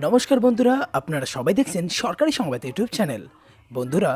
নমস্কার বন্ধুরা, আপনারা সবাই দেখছেন সরকারি সংবাদ ইউটিউব চ্যানেল। বন্ধুরা,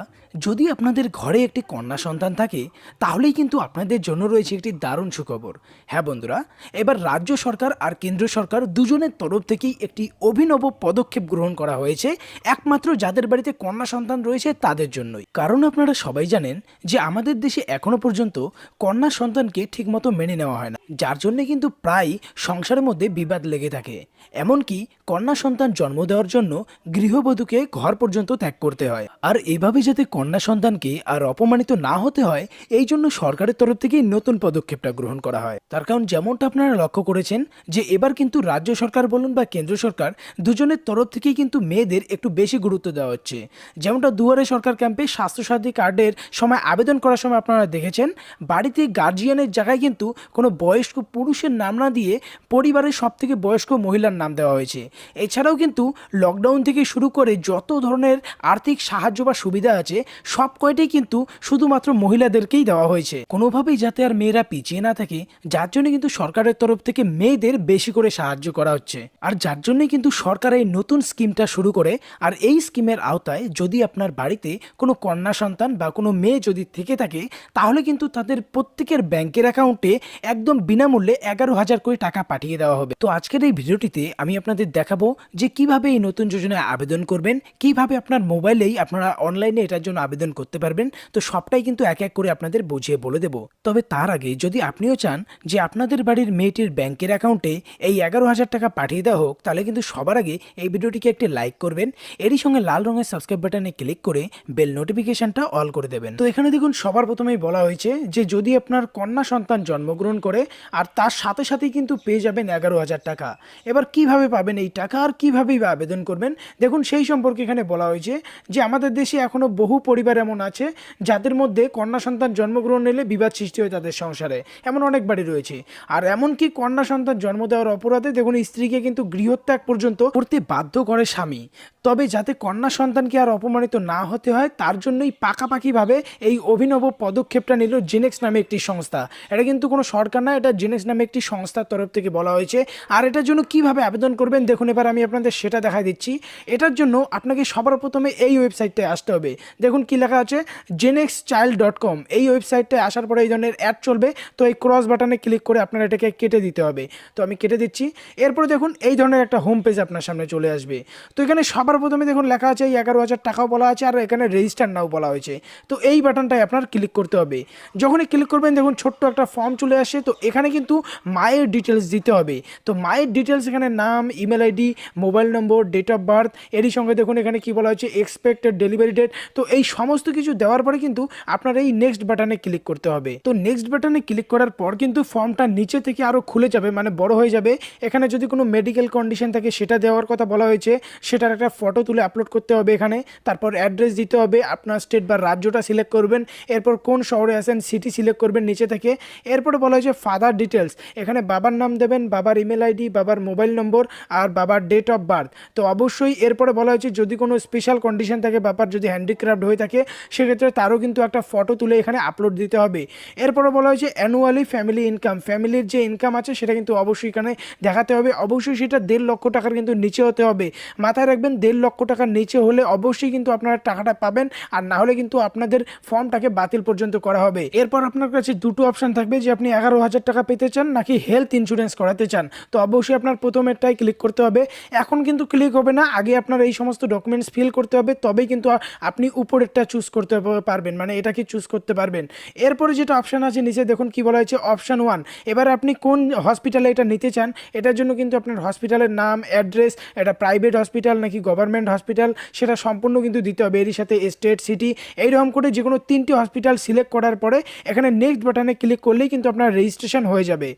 যদি আপনাদের ঘরে একটি কন্যা সন্তান থাকে তাহলেই কিন্তু আপনাদের জন্য রয়েছে একটি দারুণ সুখবর। হ্যাঁ বন্ধুরা, এবার রাজ্য সরকার আর কেন্দ্র সরকার দুজনের তরফ থেকেই একটি অভিনব পদক্ষেপ গ্রহণ করা হয়েছে একমাত্র যাদের বাড়িতে কন্যা সন্তান রয়েছে তাদের জন্যই। কারণ আপনারা সবাই জানেন যে আমাদের দেশে এখনো পর্যন্ত কন্যা সন্তানকে ঠিকমতো মেনে নেওয়া হয় না, যার জন্য কিন্তু প্রায় সংসারের মধ্যে বিবাদ লেগে থাকে। এমনকি কন্যা সন্তান জন্ম দেওয়ার জন্য গৃহবধূকে ঘর পর্যন্ত ত্যাগ করতে হয়। আর এইভাবে যাতে কন্যা সন্তানকে আর অপমানিত না হতে হয়, এই জন্য সরকারের তরফ থেকে নতুন পদক্ষেপটা গ্রহণ করা হয়। তার কারণ যেমনটা আপনারা লক্ষ্য করেছেন যে এবার কিন্তু রাজ্য সরকার বলুন বা কেন্দ্র সরকার দুজনের তরফ থেকেই কিন্তু মেয়েদের একটু বেশি গুরুত্ব দেওয়া হচ্ছে। যেমনটা দুয়ারে সরকার ক্যাম্পে স্বাস্থ্যসাথী কার্ডের সময় আবেদন করার সময় আপনারা দেখেছেন, বাড়িতে গার্জিয়ানের জায়গায় কিন্তু কোনো বয়স্ক পুরুষের নাম না দিয়ে পরিবারের সব থেকে বয়স্ক মহিলার নাম দেওয়া হয়েছে। এছাড়াও কিন্তু লকডাউন থেকে শুরু করে যত ধরনের আর্থিক সাহায্য বা সুবিধা আছে সব কয়টাই কিন্তু শুধুমাত্র মহিলাদেরকেই দেওয়া হয়েছে, কোনোভাবেই যাতে আর মেয়েরা পিছিয়ে না থাকে, যার জন্য কিন্তু সরকারের তরফ থেকে মেয়েদের বেশি করে সাহায্য করা হচ্ছে। আর যার জন্যই কিন্তু সরকার এই নতুন স্কিমটা শুরু করে। আর এই স্কিমের আওতায় যদি আপনার বাড়িতে কোনো কন্যা সন্তান বা কোনো মেয়ে যদি থেকে থাকে তাহলে কিন্তু তাদের প্রত্যেকের ব্যাংকের অ্যাকাউন্টে একদম বিনামূল্যে 11,000 করে টাকা পাঠিয়ে দেওয়া হবে। তো আজকের এই ভিডিওটিতে আমি আপনাদের দেখাবো যে কিভাবে এই নতুন যোজনায় আবেদন করবেন, কিভাবে আপনার মোবাইলেই আপনারা অনলাইনে এটার জন্য আবেদন করতে পারবেন। তো সবটাই কিন্তু এক এক করে আপনাদের বুঝিয়ে বলে দেব। তবে তার আগে যদি আপনিও চান যে আপনাদের বাড়ির মেয়েটির ব্যাংকের অ্যাকাউন্টে এই 11,000 টাকা পাঠিয়ে দেওয়া হোক, তাহলে কিন্তু সবার আগে এই ভিডিওটিকে একটি লাইক করবেন, এরই সঙ্গে লাল রঙের সাবস্ক্রাইব বাটনে ক্লিক করে বেল নোটিফিকেশনটা অল করে দেবেন। তো এখানে দেখুন সবার প্রথমেই বলা হয়েছে যে যদি আপনার কন্যা সন্তান জন্মগ্রহণ করে আর তার সাথে সাথেই কিন্তু পেয়ে যাবেন 11,000 টাকা। এবার কিভাবে পাবেন এই টাকা আর কিভাবেই বা আবেদন করবেন, দেখুন সেই সম্পর্কে এখানে বলা হয়েছে যে আমাদের দেশে এখনো বহু পরিবার এমন আছে যাদের মধ্যে কন্যা সন্তান জন্মগ্রহণ এলে বিবাদ সৃষ্টি হয় তাদের সংসারে, এমন অনেক বাড়ি রয়েছে। আর এমনকি কন্যা সন্তান জন্ম দেওয়ার অপরাধে দেখুন স্ত্রীকে কিন্তু গৃহত্যাগ পর্যন্ত করতে বাধ্য করে স্বামী। তবে যাতে কন্যা সন্তানকে আর অপমানিত না হতে হয় তার জন্যই পাকাপাকিভাবে এই অভিনব পদক্ষেপটা নিল জেনেক্স নামে একটি সংস্থা। এটা কিন্তু কোনো সরকার না, এটা জেনেক্স নামে একটি সংস্থার তরফ থেকে বলা হয়েছে। আর এটার জন্য কিভাবে আবেদন করবেন দেখুন, এবার আমি আপনাদের সেটা দেখাই দিচ্ছি। এটার জন্য আপনাকে সবার প্রথমে এই ওয়েবসাইটটায় আসতে হবে। দেখুন কি লেখা আছে, genexchild.com। এই ওয়েবসাইটটায় আসার পরে এই ধরনের অ্যাড চলবে। তো এই ক্রস বাটনে ক্লিক করে আপনারা এটাকে কেটে দিতে হবে। তো আমি কেটে দিচ্ছি। এরপরে দেখুন এই ধরনের একটা হোম পেজ আপনার সামনে চলে আসবে। তো এখানে সবার প্রথমে দেখুন লেখা আছে এই 11,000 টাকাও বলা আছে আর এখানে রেজিস্টার নাও বলা হয়েছে। তো এই বাটনটায় আপনার ক্লিক করতে হবে। যখনই ক্লিক করবেন দেখুন ছোট্ট একটা ফর্ম চলে আসে। তো এখানে কিন্তু মায়ের ডিটেলস দিতে হবে। তো মায়ের ডিটেলস এখানে নাম, email ID, mobile number, date of birth, এরই সঙ্গে দেখুন এখানে কি বলা হচ্ছে এক্সপেক্টেড ডেলিভারি ডেট। তো এই সমস্ত কিছু দেওয়ার পরে কিন্তু আপনার এই নেক্সট বাটনে ক্লিক করতে হবে। তো নেক্সট বাটনে ক্লিক করার পর কিন্তু ফর্মটা নিচে থেকে আরও খুলে যাবে, মানে বড় হয়ে যাবে। এখানে যদি কোনো মেডিকেল কন্ডিশন থাকে সেটা দেওয়ার কথা বলা হয়েছে, সেটার একটা ফটো তুলে আপলোড করতে হবে এখানে। তারপর অ্যাড্রেস দিতে হবে, আপনার স্টেট বা রাজ্যটা সিলেক্ট করবেন। এরপর কোন শহরে আছেন সিটি সিলেক্ট করবেন নিচে থেকে। এরপরে বলা হয়েছে ফাদার ডিটেলস, এখানে বাবার নাম দেবেন, বাবার ইমেল আইডি, বাবার মোবাইল নম্বর আর বাবার ডেট অফ বার্থ। তো অবশ্যই এরপরে বলা হয়েছে যদি কোনো স্পেশাল কন্ডিশন থাকে, বাবার যদি হ্যান্ডিক্রাফট হয়ে থাকে সেক্ষেত্রে তারও কিন্তু একটা ফটো তুলে এখানে আপলোড দিতে হবে। এরপরে বলা হয়েছে অ্যানুয়ালি ফ্যামিলি ইনকাম, ফ্যামিলির যে ইনকাম আছে সেটা কিন্তু অবশ্যই এখানে দেখাতে হবে। অবশ্যই সেটা 1.5 লক্ষ টাকার কিন্তু নিচে হতে হবে। মাথায় রাখবেন 1.5 লক্ষ টাকার নিচে হলে অবশ্যই কিন্তু আপনারা টাকাটা পাবেন, আর না হলে কিন্তু আপনাদের ফর্মটাকে বাতিল পর্যন্ত করা হবে। এরপর আপনার কাছে দুটো অপশন থাকবে যে আপনি 11,000 টাকা পেতে চান নাকি হেলথ ইন্স্যুরেন্স করাতে চান। তো অবশ্যই আপনার প্রথমেরটাই ক্লিক করতে হবে। এখন কিন্তু ক্লিক হবে না, আগে আপনার এই সমস্ত ডকুমেন্টস ফিল করতে হবে, তবেই কিন্তু আপনি উপরেরটা চুজ করতে পারবেন, মানে এটাকে চুজ করতে পারবেন। এরপরে যেটা অপশান আছে নিচে দেখুন কি বলা হয়েছে অপশান 1। এবার আপনি কোন হসপিটালে এটা নিতে চান, এটার জন্য কিন্তু আপনার হসপিটালের নাম, অ্যাড্রেস, এটা প্রাইভেট হসপিটাল নাকি গভর্নমেন্ট হসপিটাল সেটা সম্পূর্ণ কিন্তু দিতে হবে। এরই সাথে স্টেট, সিটি, এইরকম করে যে কোনো 3টি হসপিটাল সিলেক্ট করার পরে এখানে নেক্সট বাটনে ক্লিক করলেই কিন্তু আপনার রেজিস্ট্রেশন হয়ে যাবে।